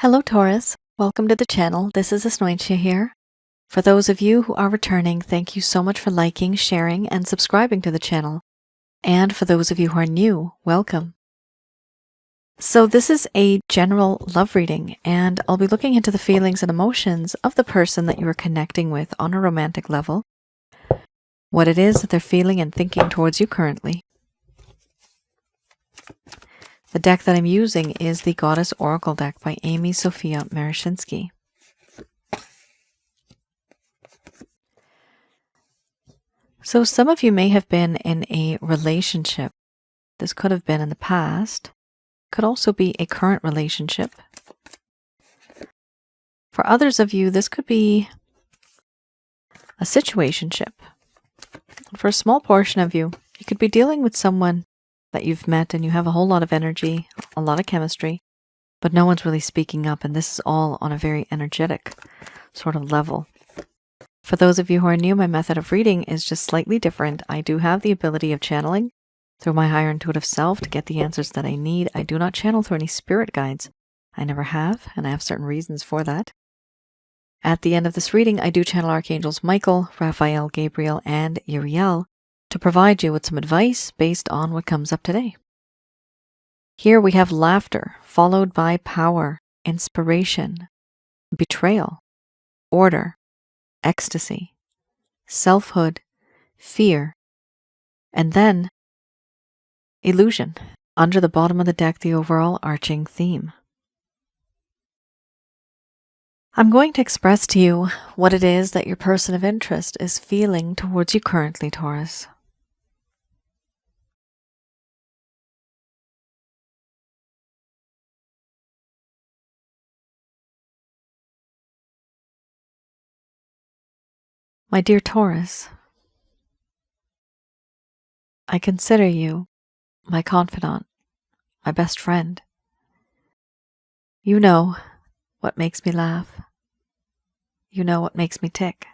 Hello Taurus, welcome to the channel. This is Asnointia here. For those of you who are returning, thank you so much for liking, sharing, and subscribing to the channel. And for those of you who are new, welcome. So this is a general love reading, and I'll be looking into the feelings and emotions of the person that you are connecting with on a romantic level, what it is that they're feeling and thinking towards you currently. The deck that I'm using is the Goddess Oracle deck by Amy Sophia Marashinsky. So some of you may have been in a relationship. This could have been in the past. Could also be a current relationship. For others of you, this could be a situationship. For a small portion of you, you could be dealing with someone that you've met and you have a whole lot of energy, a lot of chemistry, but no one's really speaking up, and this is all on a very energetic sort of level. For those of you who are new, my method of reading is just slightly different. I do have the ability of channeling through my higher intuitive self to get the answers that I need. I do not channel through any spirit guides. I never have, and I have certain reasons for that. At the end of this reading, I do channel Archangels Michael, Raphael, Gabriel, and Uriel to provide you with some advice based on what comes up today. Here we have laughter, followed by power, inspiration, betrayal, order, ecstasy, selfhood, fear, and then illusion. Under the bottom of the deck, the overall arching theme. I'm going to express to you what it is that your person of interest is feeling towards you currently, Taurus. My dear Taurus, I consider you my confidant, my best friend. You know what makes me laugh. You know what makes me tick.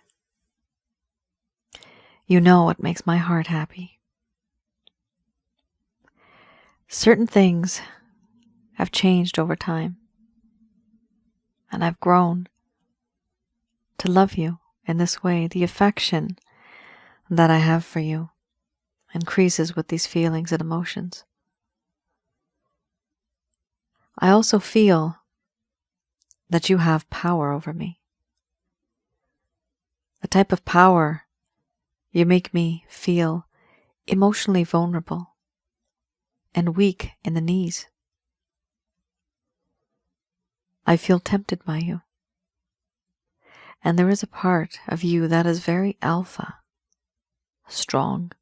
You know what makes my heart happy. Certain things have changed over time, and I've grown to love you in this way. The affection that I have for you increases with these feelings and emotions. I also feel that you have power over me. The type of power you make me feel emotionally vulnerable and weak in the knees. I feel tempted by you. And there is a part of you that is very alpha, strong,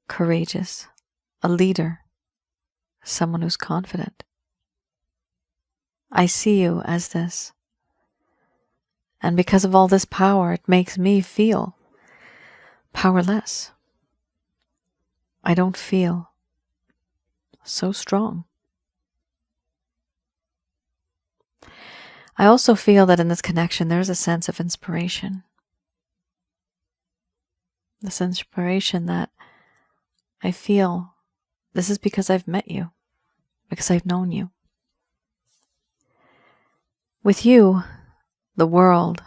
courageous, a leader, someone who's confident. I see you as this. And because of all this power, it makes me feel powerless. I don't feel so strong. I also feel that in this connection, there's a sense of inspiration. This inspiration that I feel this is because I've met you, because I've known you. With you, the world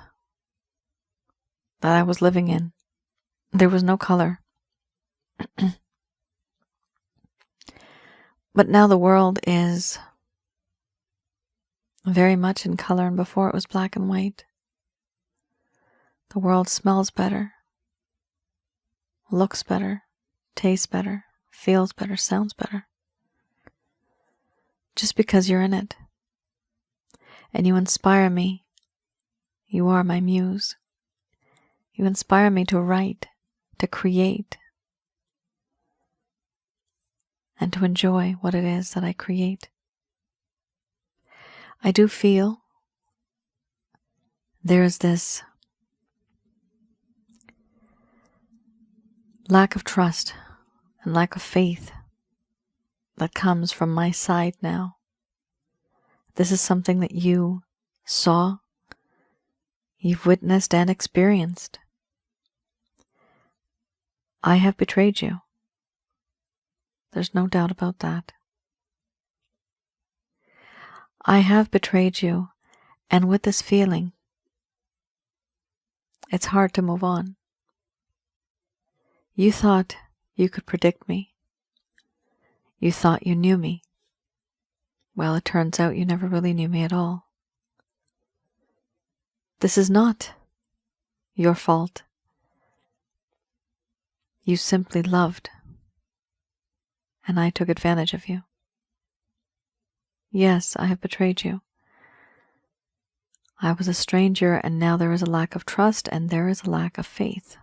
that I was living in, there was no color. But now the world is very much in color, and before it was black and white. The world smells better, looks better, tastes better, feels better, sounds better. Just because you're in it. And you inspire me. You are my muse. You inspire me to write, to create, and to enjoy what it is that I create. I do feel there's this lack of trust and lack of faith that comes from my side now. This is something that you saw, you've witnessed and experienced. I have betrayed you. There's no doubt about that. I have betrayed you, and with this feeling, it's hard to move on. You thought you could predict me. You thought you knew me. Well, it turns out you never really knew me at all. This is not your fault. You simply loved, and I took advantage of you. Yes, I have betrayed you. I was a stranger, and now there is a lack of trust, and there is a lack of faith.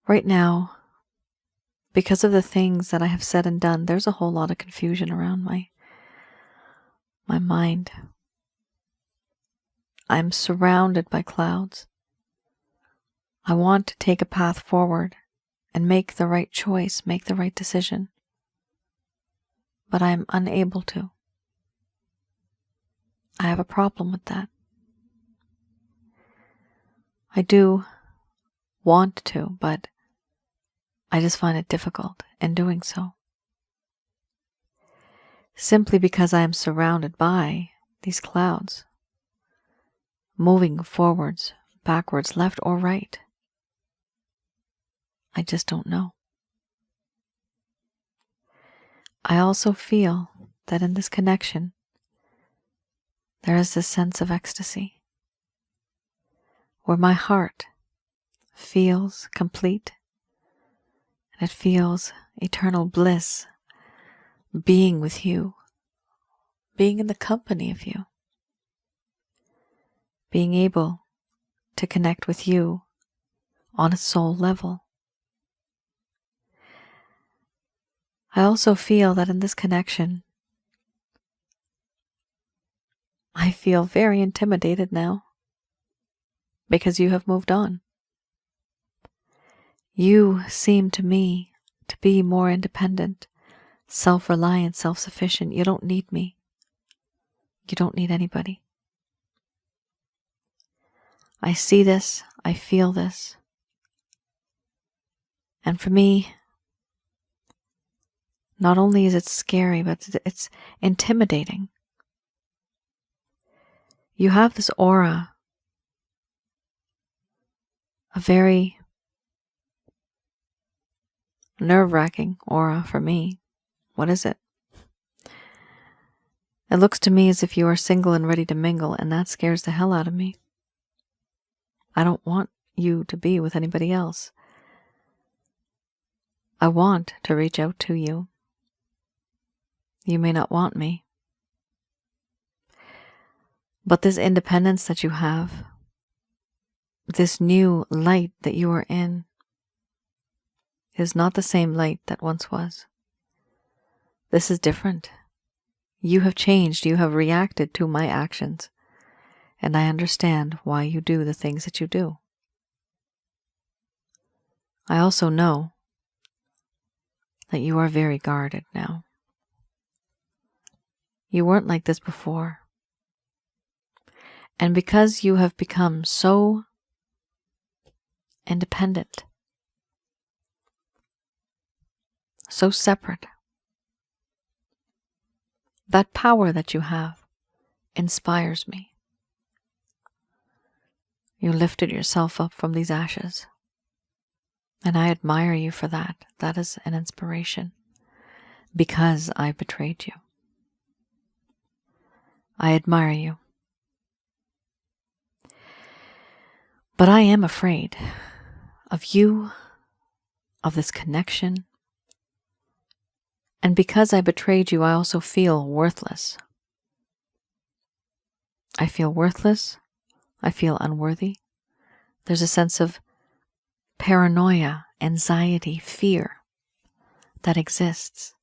Right now, because of the things that I have said and done, there's a whole lot of confusion around my mind. I'm surrounded by clouds. I want to take a path forward and make the right choice, make the right decision. But I am unable to. I have a problem with that. I do want to, but I just find it difficult in doing so. Simply because I am surrounded by these clouds, moving forwards, backwards, left or right. I just don't know. I also feel that in this connection, there is this sense of ecstasy, where my heart feels complete, and it feels eternal bliss being with you, being in the company of you, being able to connect with you on a soul level. I also feel that in this connection, I feel very intimidated now because you have moved on. You seem to me to be more independent, self-reliant, self-sufficient. You don't need me. You don't need anybody. I see this, I feel this. And for me, not only is it scary, but it's intimidating. You have this aura, a very nerve-wracking aura for me. What is it? It looks to me as if you are single and ready to mingle, and that scares the hell out of me. I don't want you to be with anybody else. I want to reach out to you. You may not want me. But this independence that you have, this new light that you are in, is not the same light that once was. This is different. You have changed. You have reacted to my actions. And I understand why you do the things that you do. I also know that you are very guarded now. You weren't like this before. And because you have become so independent, so separate, that power that you have inspires me. You lifted yourself up from these ashes, and I admire you for that. That is an inspiration, because I betrayed you. I admire you. But I am afraid of you, of this connection. And because I betrayed you, I also feel worthless. I feel worthless. I feel unworthy. There's a sense of paranoia, anxiety, fear that exists.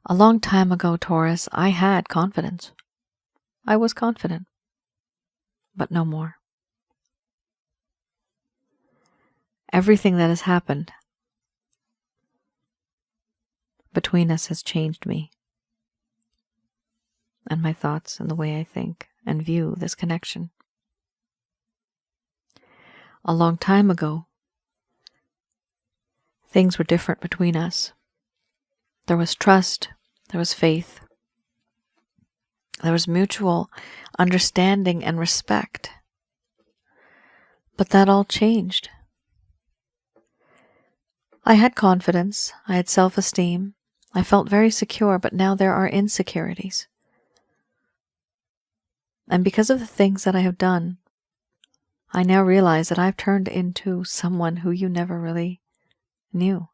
A long time ago, Taurus, I had confidence. I was confident, but no more. Everything that has happened between us has changed me and my thoughts and the way I think and view this connection. A long time ago, things were different between us. There was trust, There was faith. There was mutual understanding and respect. But that all changed. I had confidence. I had self-esteem. I felt very secure, but now there are insecurities. And because of the things that I have done, I now realize that I've turned into someone who you never really knew.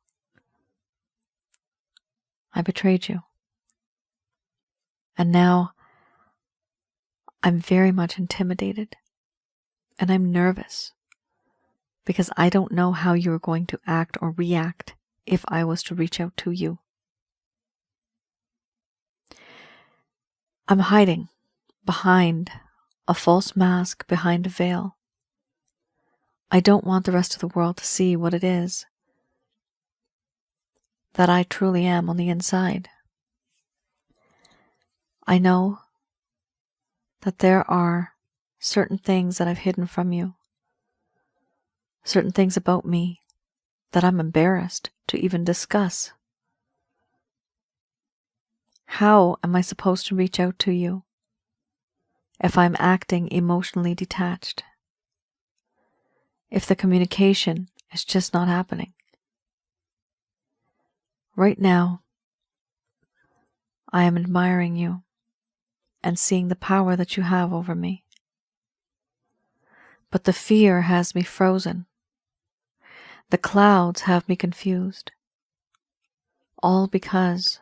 I betrayed you. And now I'm very much intimidated. And I'm nervous. Because I don't know how you're going to act or react if I was to reach out to you. I'm hiding behind a false mask, behind a veil. I don't want the rest of the world to see what it is that I truly am on the inside. I know that there are certain things that I've hidden from you, certain things about me that I'm embarrassed to even discuss. How am I supposed to reach out to you if I'm acting emotionally detached? If the communication is just not happening? Right now, I am admiring you and seeing the power that you have over me. But the fear has me frozen. The clouds have me confused. All because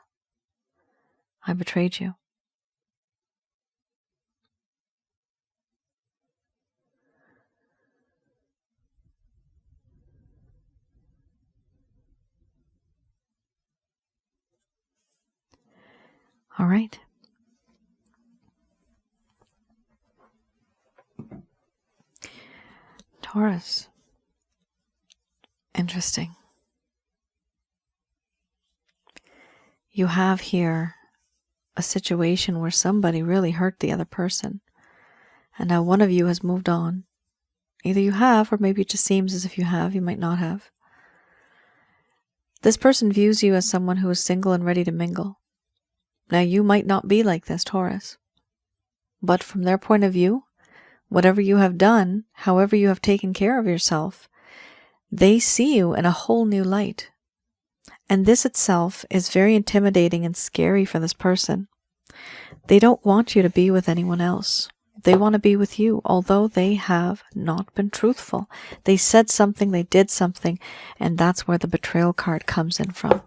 I betrayed you. All right. Taurus. Interesting. You have here a situation where somebody really hurt the other person. And now one of you has moved on. Either you have, or maybe it just seems as if you have. You might not have. This person views you as someone who is single and ready to mingle. Now you might not be like this, Taurus. But from their point of view, whatever you have done, however you have taken care of yourself, they see you in a whole new light. And this itself is very intimidating and scary for this person. They don't want you to be with anyone else. They want to be with you, although they have not been truthful. They said something, they did something, and that's where the betrayal card comes in from.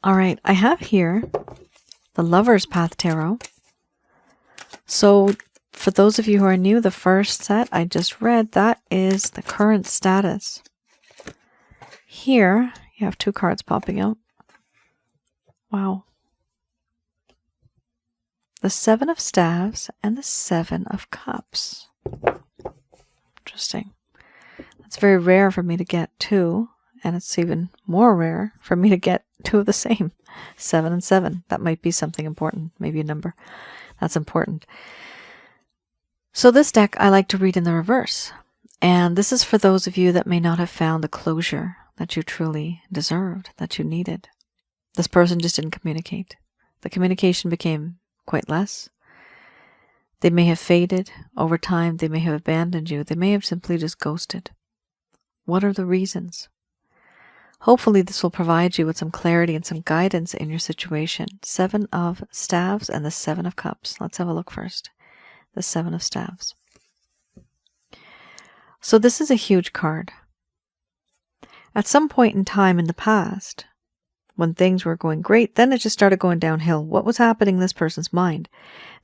All right, I have here the Lover's Path Tarot. So for those of you who are new, the first set I just read, that is the current status. Here, you have two cards popping out. Wow. The Seven of Staves and the Seven of Cups. Interesting. It's very rare for me to get two, and it's even more rare for me to get two of the same. 7 and 7. That might be something important, maybe a number that's important. So this deck I like to read in the reverse. And this is for those of you that may not have found the closure that you truly deserved, that you needed. This person just didn't communicate. The communication became quite less. They may have faded over time. They may have abandoned you. They may have simply just ghosted. What are the reasons? Hopefully this will provide you with some clarity and some guidance in your situation. 7 of Staves and the 7 of Cups. Let's have a look first. The 7 of Staves. So this is a huge card. At some point in time in the past, when things were going great, then it just started going downhill. What was happening in this person's mind?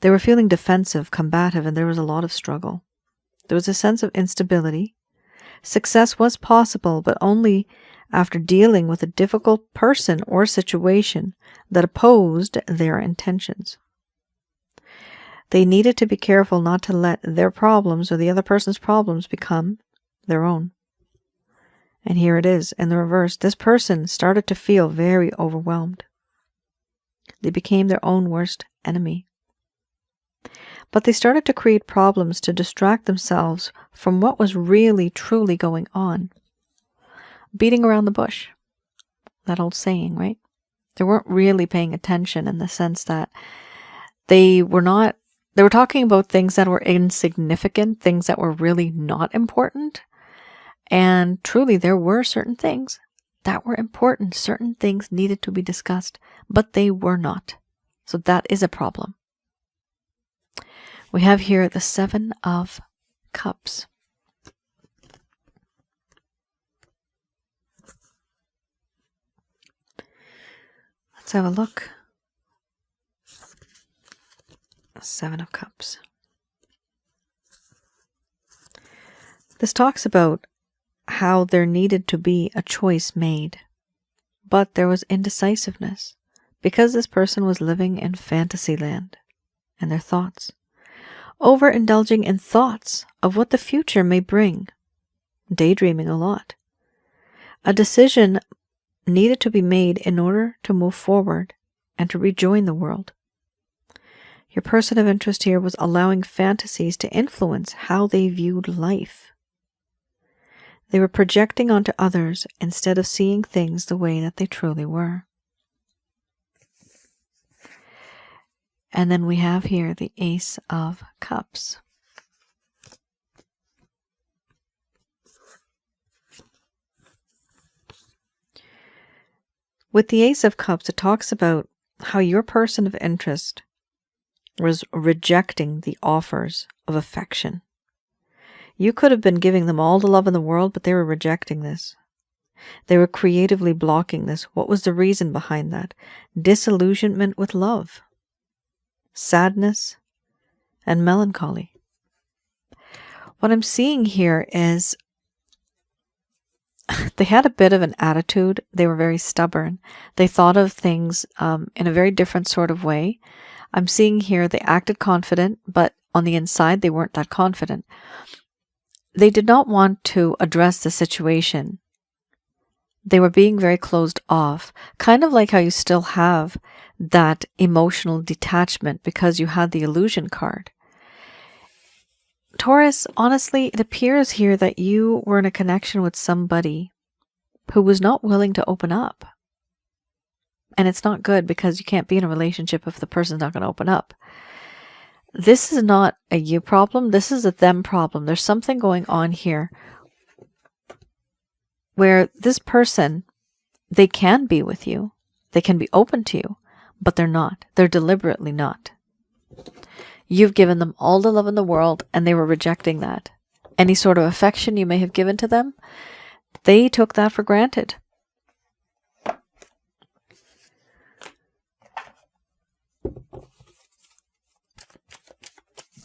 They were feeling defensive, combative, and there was a lot of struggle. There was a sense of instability. Success was possible, but only after dealing with a difficult person or situation that opposed their intentions. They needed to be careful not to let their problems or the other person's problems become their own. And here it is in the reverse. This person started to feel very overwhelmed. They became their own worst enemy. But they started to create problems to distract themselves from what was really, truly going on. beating around the bush. That old saying, right? They weren't really paying attention in the sense that they were talking about things that were insignificant, things that were really not important. And truly, there were certain things that were important. Certain things needed to be discussed, but they were not. So that is a problem. We have here the 7 of Cups. Let's have a look. 7 of Cups. This talks about how there needed to be a choice made, but there was indecisiveness because this person was living in fantasy land and their thoughts, overindulging in thoughts of what the future may bring, daydreaming a lot. A decision needed to be made in order to move forward and to rejoin the world. Your person of interest here was allowing fantasies to influence how they viewed life. They were projecting onto others instead of seeing things the way that they truly were. And then we have here the Ace of Cups. With the Ace of Cups, it talks about how your person of interest was rejecting the offers of affection. You could have been giving them all the love in the world, but they were rejecting this. They were creatively blocking this. What was the reason behind that? Disillusionment with love, sadness, and melancholy. What I'm seeing here is they had a bit of an attitude. They were very stubborn. They thought of things in a very different sort of way. I'm seeing here they acted confident, but on the inside they weren't that confident. They did not want to address the situation. They were being very closed off, kind of like how you still have that emotional detachment because you had the illusion card. Taurus, honestly, it appears here that you were in a connection with somebody who was not willing to open up. And it's not good because you can't be in a relationship if the person's not going to open up. This is not a you problem. This is a them problem. There's something going on here where this person, they can be with you. They can be open to you, but they're not. They're deliberately not. You've given them all the love in the world and they were rejecting that. Any sort of affection you may have given to them, they took that for granted.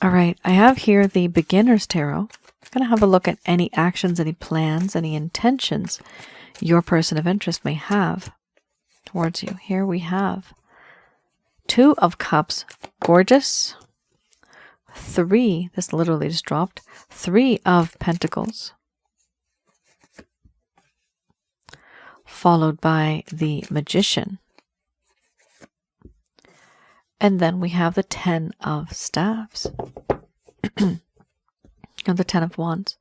All right, I have here the Beginner's Tarot. I'm going to have a look at any actions, any plans, any intentions your person of interest may have towards you. Here we have 2 of Cups, gorgeous. 3, this literally just dropped, 3 of Pentacles, followed by the Magician. And then we have the 10 of Staves, and the 10 of Wands,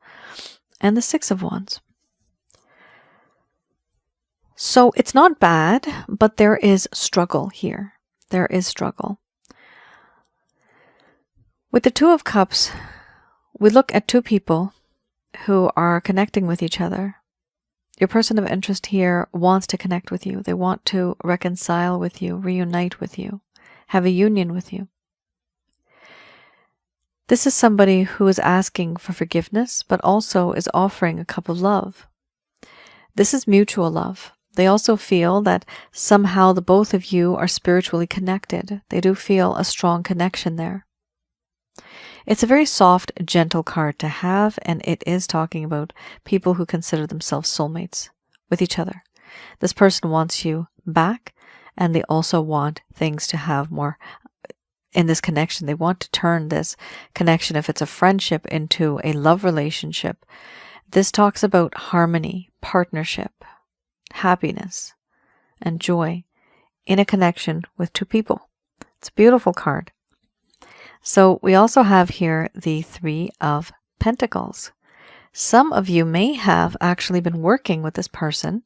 and the 6 of Wands. So it's not bad, but there is struggle here. There is struggle. With the 2 of Cups, we look at 2 people who are connecting with each other. Your person of interest here wants to connect with you. They want to reconcile with you, reunite with you, have a union with you. This is somebody who is asking for forgiveness, but also is offering a cup of love. This is mutual love. They also feel that somehow the both of you are spiritually connected. They do feel a strong connection there. It's a very soft, gentle card to have, and it is talking about people who consider themselves soulmates with each other. This person wants you back, and they also want things to have more in this connection. They want to turn this connection, if it's a friendship, into a love relationship. This talks about harmony, partnership, happiness, and joy in a connection with 2 people. It's a beautiful card. So we also have here the 3 of Pentacles. Some of you may have actually been working with this person.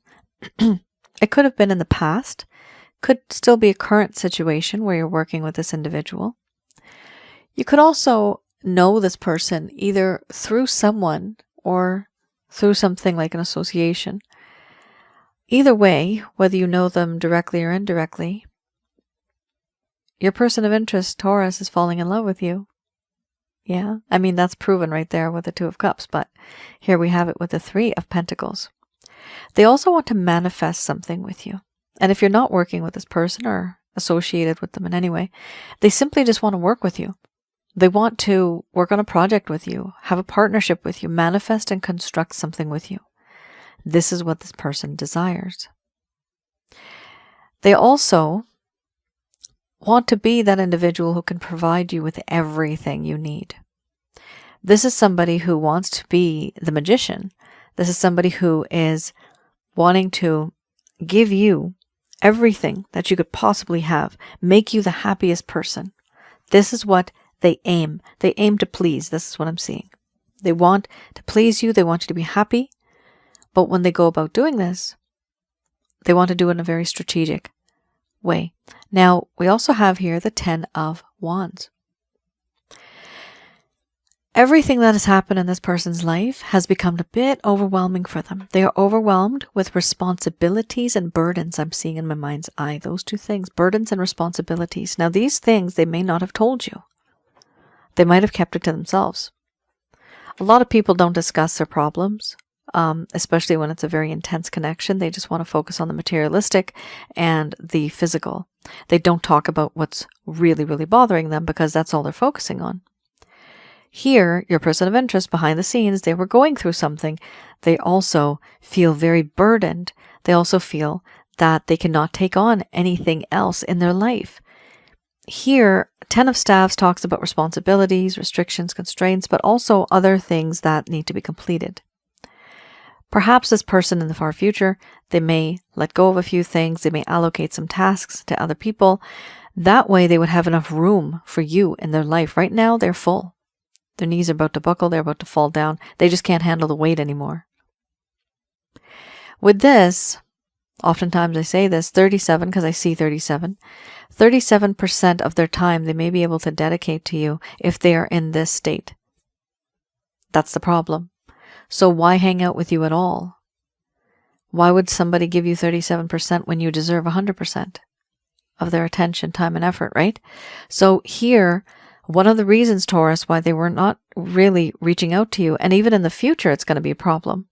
It could have been in the past, could still be a current situation where you're working with this individual. You could also know this person either through someone or through something like an association. Either way, whether you know them directly or indirectly, your person of interest, Taurus, is falling in love with you. Yeah, I mean, that's proven right there with the Two of Cups, but here we have it with the Three of Pentacles. They also want to manifest something with you. And if you're not working with this person or associated with them in any way, they simply just want to work with you. They want to work on a project with you, have a partnership with you, manifest and construct something with you. This is what this person desires. They also want to be that individual who can provide you with everything you need. This is somebody who wants to be the magician. This is somebody who is wanting to give you everything that you could possibly have, make you the happiest person. This is what they aim. They aim to please. This is what I'm seeing. They want to please you. They want you to be happy. But when they go about doing this, they want to do it in a very strategic way. Now, we also have here the Ten of Wands. Everything that has happened in this person's life has become a bit overwhelming for them. They are overwhelmed with responsibilities and burdens. I'm seeing in my mind's eye those two things, burdens and responsibilities. Now, these things they may not have told you. They might have kept it to themselves. A lot of people don't discuss their problems, especially when it's a very intense connection. They just want to focus on the materialistic and the physical. They don't talk about what's really, really bothering them because that's all they're focusing on. Here, your person of interest behind the scenes, they were going through something. They also feel very burdened. They also feel that they cannot take on anything else in their life. Here, Ten of Staves talks about responsibilities, restrictions, constraints, but also other things that need to be completed. Perhaps this person in the far future, they may let go of a few things. They may allocate some tasks to other people. That way they would have enough room for you in their life. Right now, they're full. Their knees are about to buckle. They're about to fall down. They just can't handle the weight anymore. With this, oftentimes I say this, 37, because I see 37, 37% of their time they may be able to dedicate to you if they are in this state. That's the problem. So why hang out with you at all? Why would somebody give you 37% when you deserve 100% of their attention, time, and effort, right? So here, one of the reasons, Taurus, why they were not really reaching out to you, and even in the future, it's going to be a problem.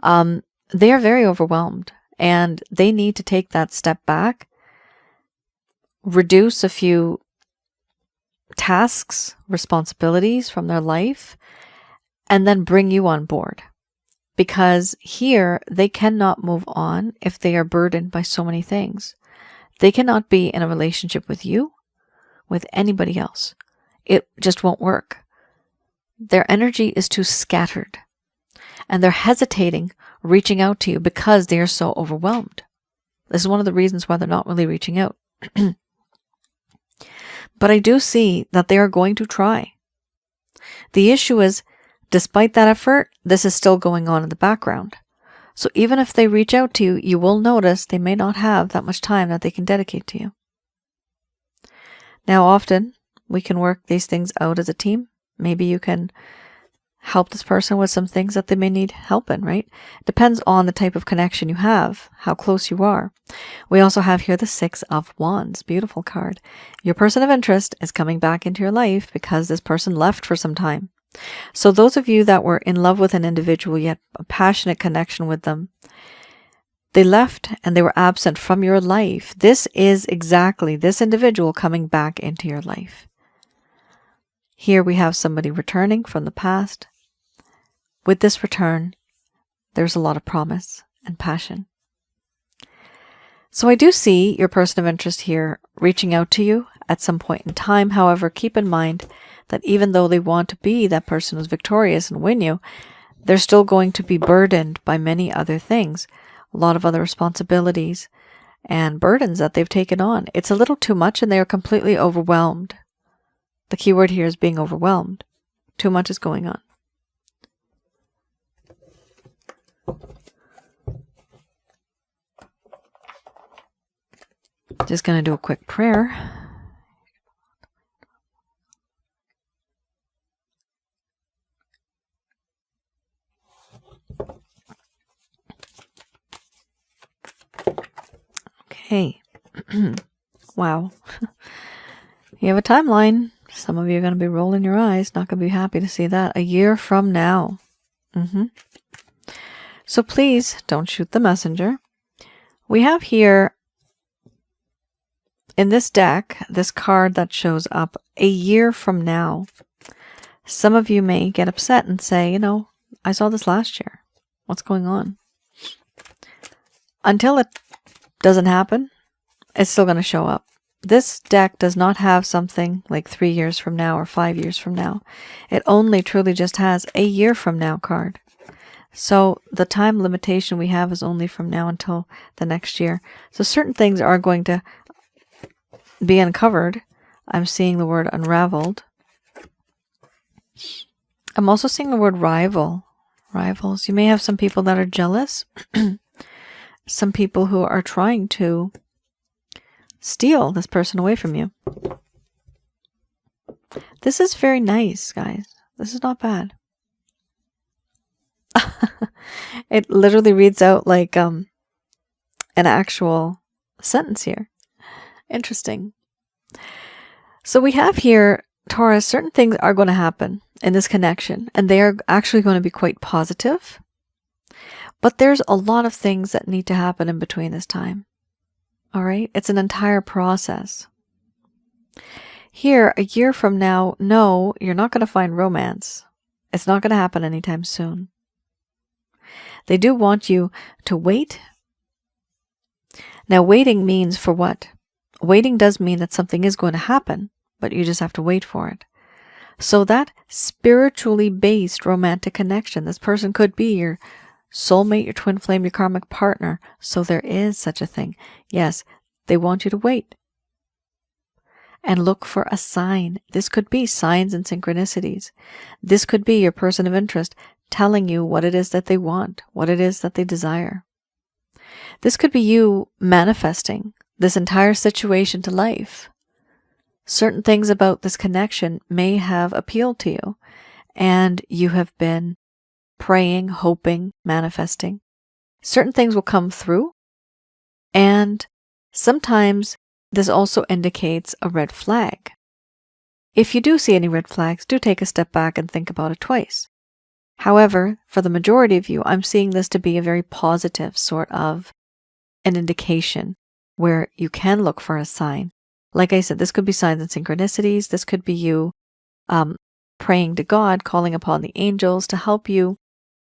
They are very overwhelmed, and they need to take that step back, reduce a few tasks, responsibilities from their life, and then bring you on board. Because here, they cannot move on if they are burdened by so many things. They cannot be in a relationship with you, with anybody else. It just won't work. Their energy is too scattered. And they're hesitating reaching out to you because they are so overwhelmed. This is one of the reasons why they're not really reaching out. But I do see that they are going to try. The issue is, despite that effort, this is still going on in the background. So even if they reach out to you, you will notice they may not have that much time that they can dedicate to you. Now, often, we can work these things out as a team. Maybe you can help this person with some things that they may need help in, right? Depends on the type of connection you have, how close you are. We also have here the Six of Wands. Beautiful card. Your person of interest is coming back into your life because this person left for some time. So those of you that were in love with an individual, yet a passionate connection with them, they left and they were absent from your life. This is exactly this individual coming back into your life. Here we have somebody returning from the past. With this return, there's a lot of promise and passion. So I do see your person of interest here reaching out to you at some point in time. However, keep in mind that even though they want to be that person who's victorious and win you, they're still going to be burdened by many other things, a lot of other responsibilities and burdens that they've taken on. It's a little too much and they are completely overwhelmed. The key word here is being overwhelmed. Too much is going on. Just going to do a quick prayer. Okay. Wow. You have a timeline. Some of you are going to be rolling your eyes. Not going to be happy to see that. A year from now. So please don't shoot the messenger. We have here in this deck, this card that shows up, a year from now. Some of you may get upset and say, you know, I saw this last year. What's going on? Until it doesn't happen, it's still going to show up. This deck does not have something like 3 years from now or 5 years from now. It only truly just has a year from now card. So the time limitation we have is only from now until the next year. So certain things are going to be uncovered. I'm seeing the word unraveled. I'm also seeing the word rival. Rivals. You may have some people that are jealous. Some people who are trying to steal this person away from you. This is very nice, guys. This is not bad. It literally reads out like an actual sentence here. Interesting. So we have here, Taurus, certain things are going to happen in this connection, and they are actually going to be quite positive. But there's a lot of things that need to happen in between this time. All right? It's an entire process. Here, a year from now, no, you're not going to find romance. It's not going to happen anytime soon. They do want you to wait. Now, waiting means for what? Waiting does mean that something is going to happen, but you just have to wait for it. So that spiritually based romantic connection, this person could be your soulmate, your twin flame, your karmic partner. So there is such a thing. Yes, they want you to wait and look for a sign. This could be signs and synchronicities. This could be your person of interest telling you what it is that they want, what it is that they desire. This could be you manifesting this entire situation to life. Certain things about this connection may have appealed to you, and you have been praying, hoping, manifesting. Certain things will come through, and sometimes this also indicates a red flag. If you do see any red flags, do take a step back and think about it twice. However, for the majority of you, I'm seeing this to be a very positive sort of an indication where you can look for a sign. Like I said, this could be signs and synchronicities. This could be you praying to God, calling upon the angels to help you,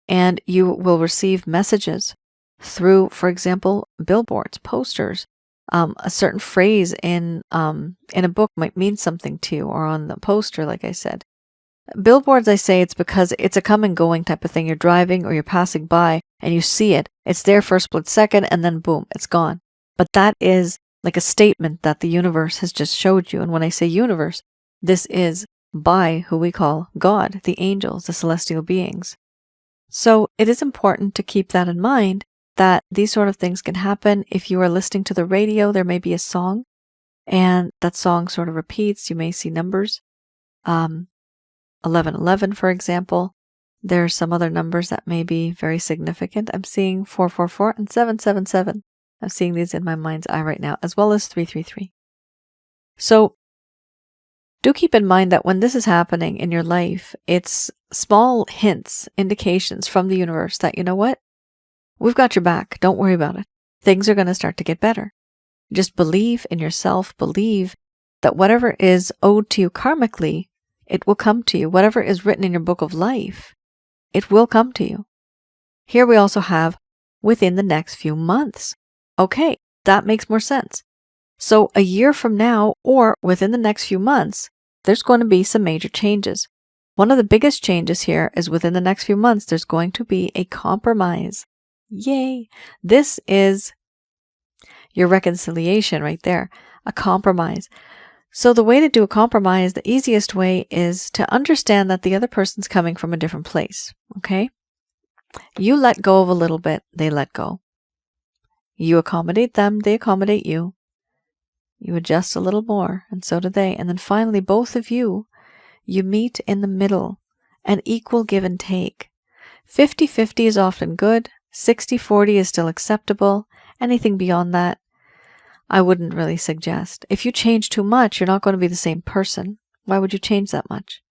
and you will receive messages through, for example, billboards, posters. A certain phrase in a book might mean something to you, or on the poster, like I said. Billboards, I say it's because it's a come and going type of thing. You're driving or you're passing by and you see it. It's there for a split second and then boom, it's gone. But that is like a statement that the universe has just showed you. And when I say universe, this is by who we call God, the angels, the celestial beings. So it is important to keep that in mind, that these sort of things can happen. If you are listening to the radio, there may be a song and that song sort of repeats. You may see numbers. 1111, for example. There are some other numbers that may be very significant. I'm seeing 444 and 777. I'm seeing these in my mind's eye right now, as well as 333. So do keep in mind that when this is happening in your life, it's small hints, indications from the universe that, you know what? We've got your back. Don't worry about it. Things are going to start to get better. Just believe in yourself. Believe that whatever is owed to you karmically, it will come to you. Whatever is written in your book of life, it will come to you. Here we also have within the next few months. Okay, that makes more sense. So a year from now, or within the next few months, there's going to be some major changes. One of the biggest changes here is within the next few months, there's going to be a compromise. Yay! This is your reconciliation right there, a compromise. So the way to do a compromise, the easiest way is to understand that the other person's coming from a different place, okay? You let go of a little bit, they let go. You accommodate them, they accommodate you. You adjust a little more, and so do they. And then finally, both of you meet in the middle, an equal give and take. 50-50 is often good. 60-40 is still acceptable. Anything beyond that, I wouldn't really suggest. If you change too much, you're not going to be the same person. Why would you change that much?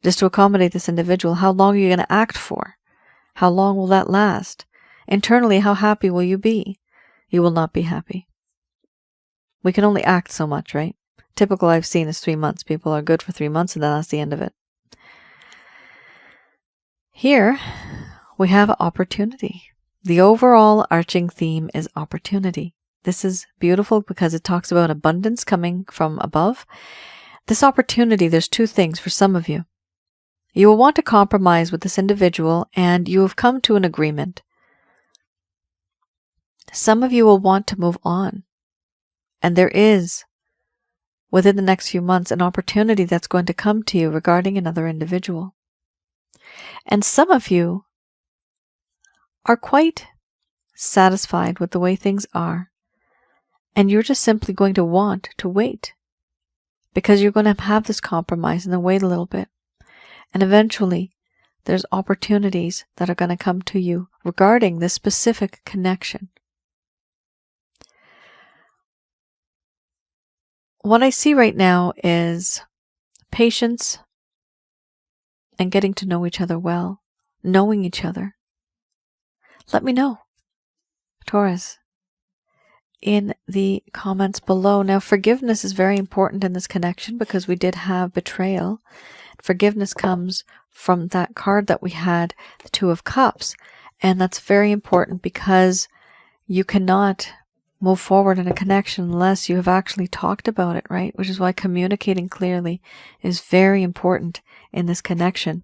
Just to accommodate this individual, how long are you going to act for? How long will that last? Internally, how happy will you be? You will not be happy. We can only act so much, right? Typical I've seen is 3 months. People are good for 3 months and then that's the end of it. Here, we have opportunity. The overall arching theme is opportunity. This is beautiful because it talks about abundance coming from above. This opportunity, there's two things for some of you. You will want to compromise with this individual and you have come to an agreement. Some of you will want to move on. And there is, within the next few months, an opportunity that's going to come to you regarding another individual. And some of you are quite satisfied with the way things are. And you're just simply going to want to wait. Because you're going to have this compromise and then wait a little bit. And eventually, there's opportunities that are going to come to you regarding this specific connection. What I see right now is patience and getting to know each other well, knowing each other. Let me know, Taurus, in the comments below. Now, forgiveness is very important in this connection because we did have betrayal. Forgiveness comes from that card that we had, the Two of Cups. And that's very important because you cannot move forward in a connection unless you have actually talked about it, right? Which is why communicating clearly is very important in this connection.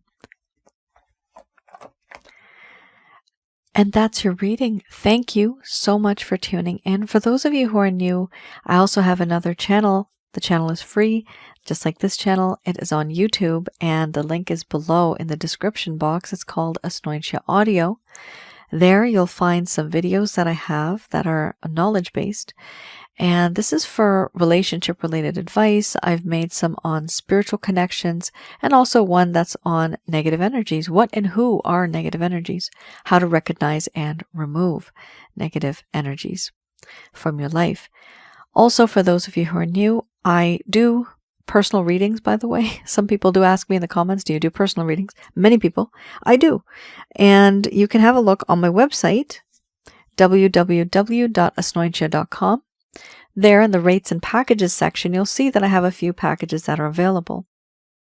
And that's your reading. Thank you so much for tuning in. For those of you who are new, I also have another channel. The channel is free, just like this channel. It is on YouTube, and the link is below in the description box. It's called Asnointia Audio. There you'll find some videos that I have that are knowledge-based. And this is for relationship-related advice. I've made some on spiritual connections and also one that's on negative energies. What and who are negative energies? How to recognize and remove negative energies from your life. Also, for those of you who are new, I do personal readings, by the way. Some people do ask me in the comments, do you do personal readings? Many people. I do. And you can have a look on my website, www.asnointia.com. There in the rates and packages section, you'll see that I have a few packages that are available.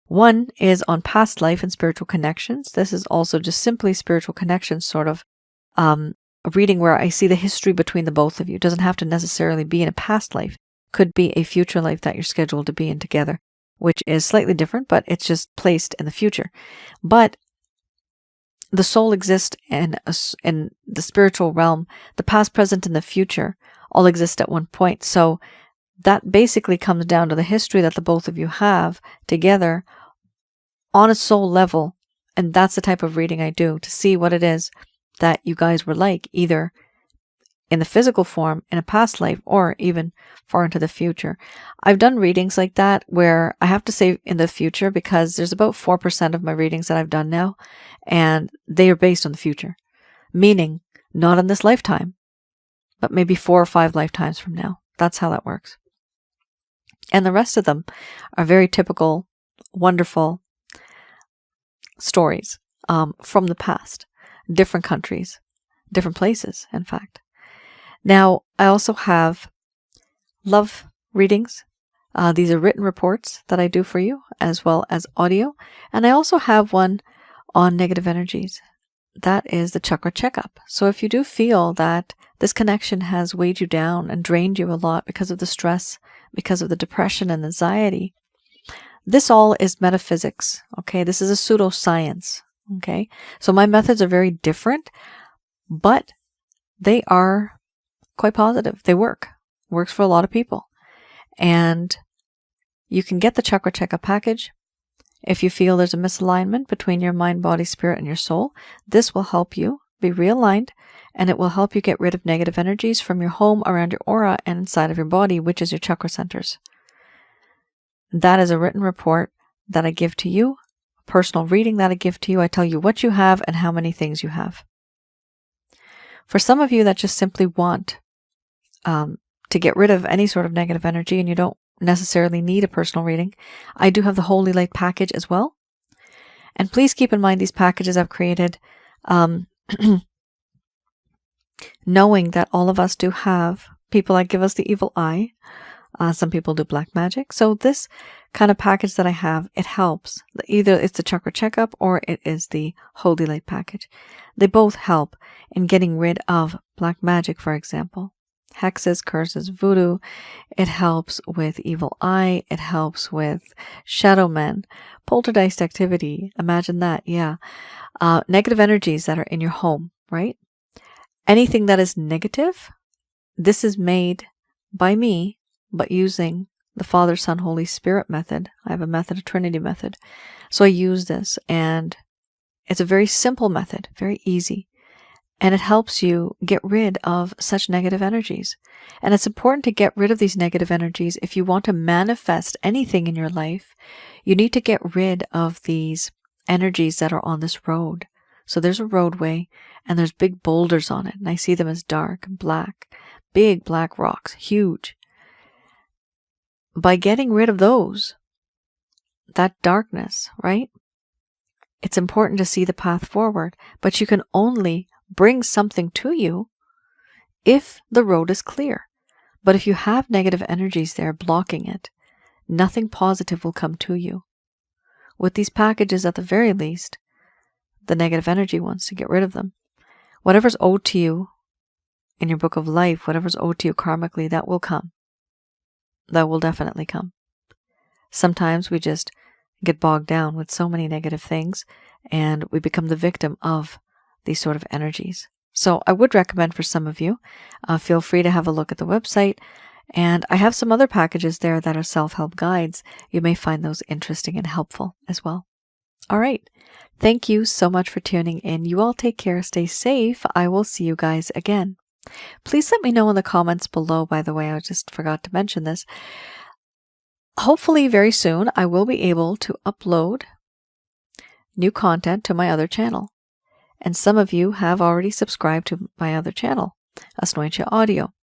One is on past life and spiritual connections. This is also just simply spiritual connections, sort of a reading where I see the history between the both of you. It doesn't have to necessarily be in a past life. Could be a future life that you're scheduled to be in together, which is slightly different, but it's just placed in the future. But the soul exists in the spiritual realm. The past, present, and the future all exist at one point. So that basically comes down to the history that the both of you have together on a soul level. And that's the type of reading I do to see what it is that you guys were like, either in the physical form, in a past life, or even far into the future. I've done readings like that where I have to say in the future because there's about 4% of my readings that I've done now, and they are based on the future. Meaning, not in this lifetime, but maybe 4 or 5 lifetimes from now. That's how that works. And the rest of them are very typical, wonderful stories from the past. Different countries, different places, in fact. Now, I also have love readings. These are written reports that I do for you, as well as audio. And I also have one on negative energies. That is the chakra checkup. So if you do feel that this connection has weighed you down and drained you a lot because of the stress, because of the depression and anxiety, this all is metaphysics. Okay, this is a pseudoscience. Okay, so my methods are very different, but they are quite positive. They work. Works for a lot of people. And you can get the chakra checkup package if you feel there's a misalignment between your mind, body, spirit, and your soul. This will help you be realigned, and it will help you get rid of negative energies from your home, around your aura, and inside of your body, which is your chakra centers. That is a written report that I give to you, a personal reading that I give to you. I tell you what you have and how many things you have. For some of you that just simply want to get rid of any sort of negative energy and you don't necessarily need a personal reading, I do have the Holy Light package as well. And please keep in mind these packages I've created knowing that all of us do have people that give us the evil eye. Some people do black magic. So this kind of package that I have, it helps. Either it's the chakra checkup or it is the Holy Light package. They both help in getting rid of black magic, for example. Hexes, curses, voodoo. It helps with evil eye. It helps with shadow men, poltergeist activity. Imagine that, yeah. Negative energies that are in your home, right? Anything that is negative, this is made by me, but using the Father, Son, Holy Spirit method. I have a method, a Trinity method. So I use this, and it's a very simple method, very easy. And it helps you get rid of such negative energies. And it's important to get rid of these negative energies. If you want to manifest anything in your life, you need to get rid of these energies that are on this road. So there's a roadway, and there's big boulders on it. And I see them as dark and black, big black rocks, huge. By getting rid of those, that darkness, right? It's important to see the path forward, but you can only bring something to you if the road is clear. But if you have negative energies there blocking it, nothing positive will come to you. With these packages, at the very least, the negative energy wants to get rid of them. Whatever's owed to you in your book of life, whatever's owed to you karmically, that will come. That will definitely come. Sometimes we just get bogged down with so many negative things and we become the victim of these sort of energies. So I would recommend for some of you, feel free to have a look at the website. And I have some other packages there that are self-help guides. You may find those interesting and helpful as well. All right. Thank you so much for tuning in. You all take care. Stay safe. I will see you guys again. Please let me know in the comments below, by the way, I just forgot to mention this. Hopefully very soon, I will be able to upload new content to my other channel. And some of you have already subscribed to my other channel, Asnointia Audio.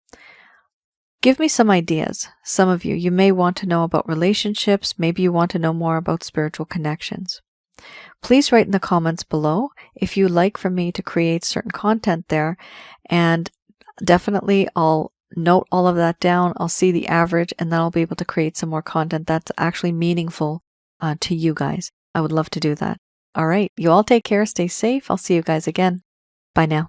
Give me some ideas. Some of you may want to know about relationships. Maybe you want to know more about spiritual connections. Please write in the comments below if you'd like for me to create certain content there. And definitely I'll note all of that down. I'll see the average, and then I'll be able to create some more content that's actually meaningful to you guys. I would love to do that. All right. You all take care. Stay safe. I'll see you guys again. Bye now.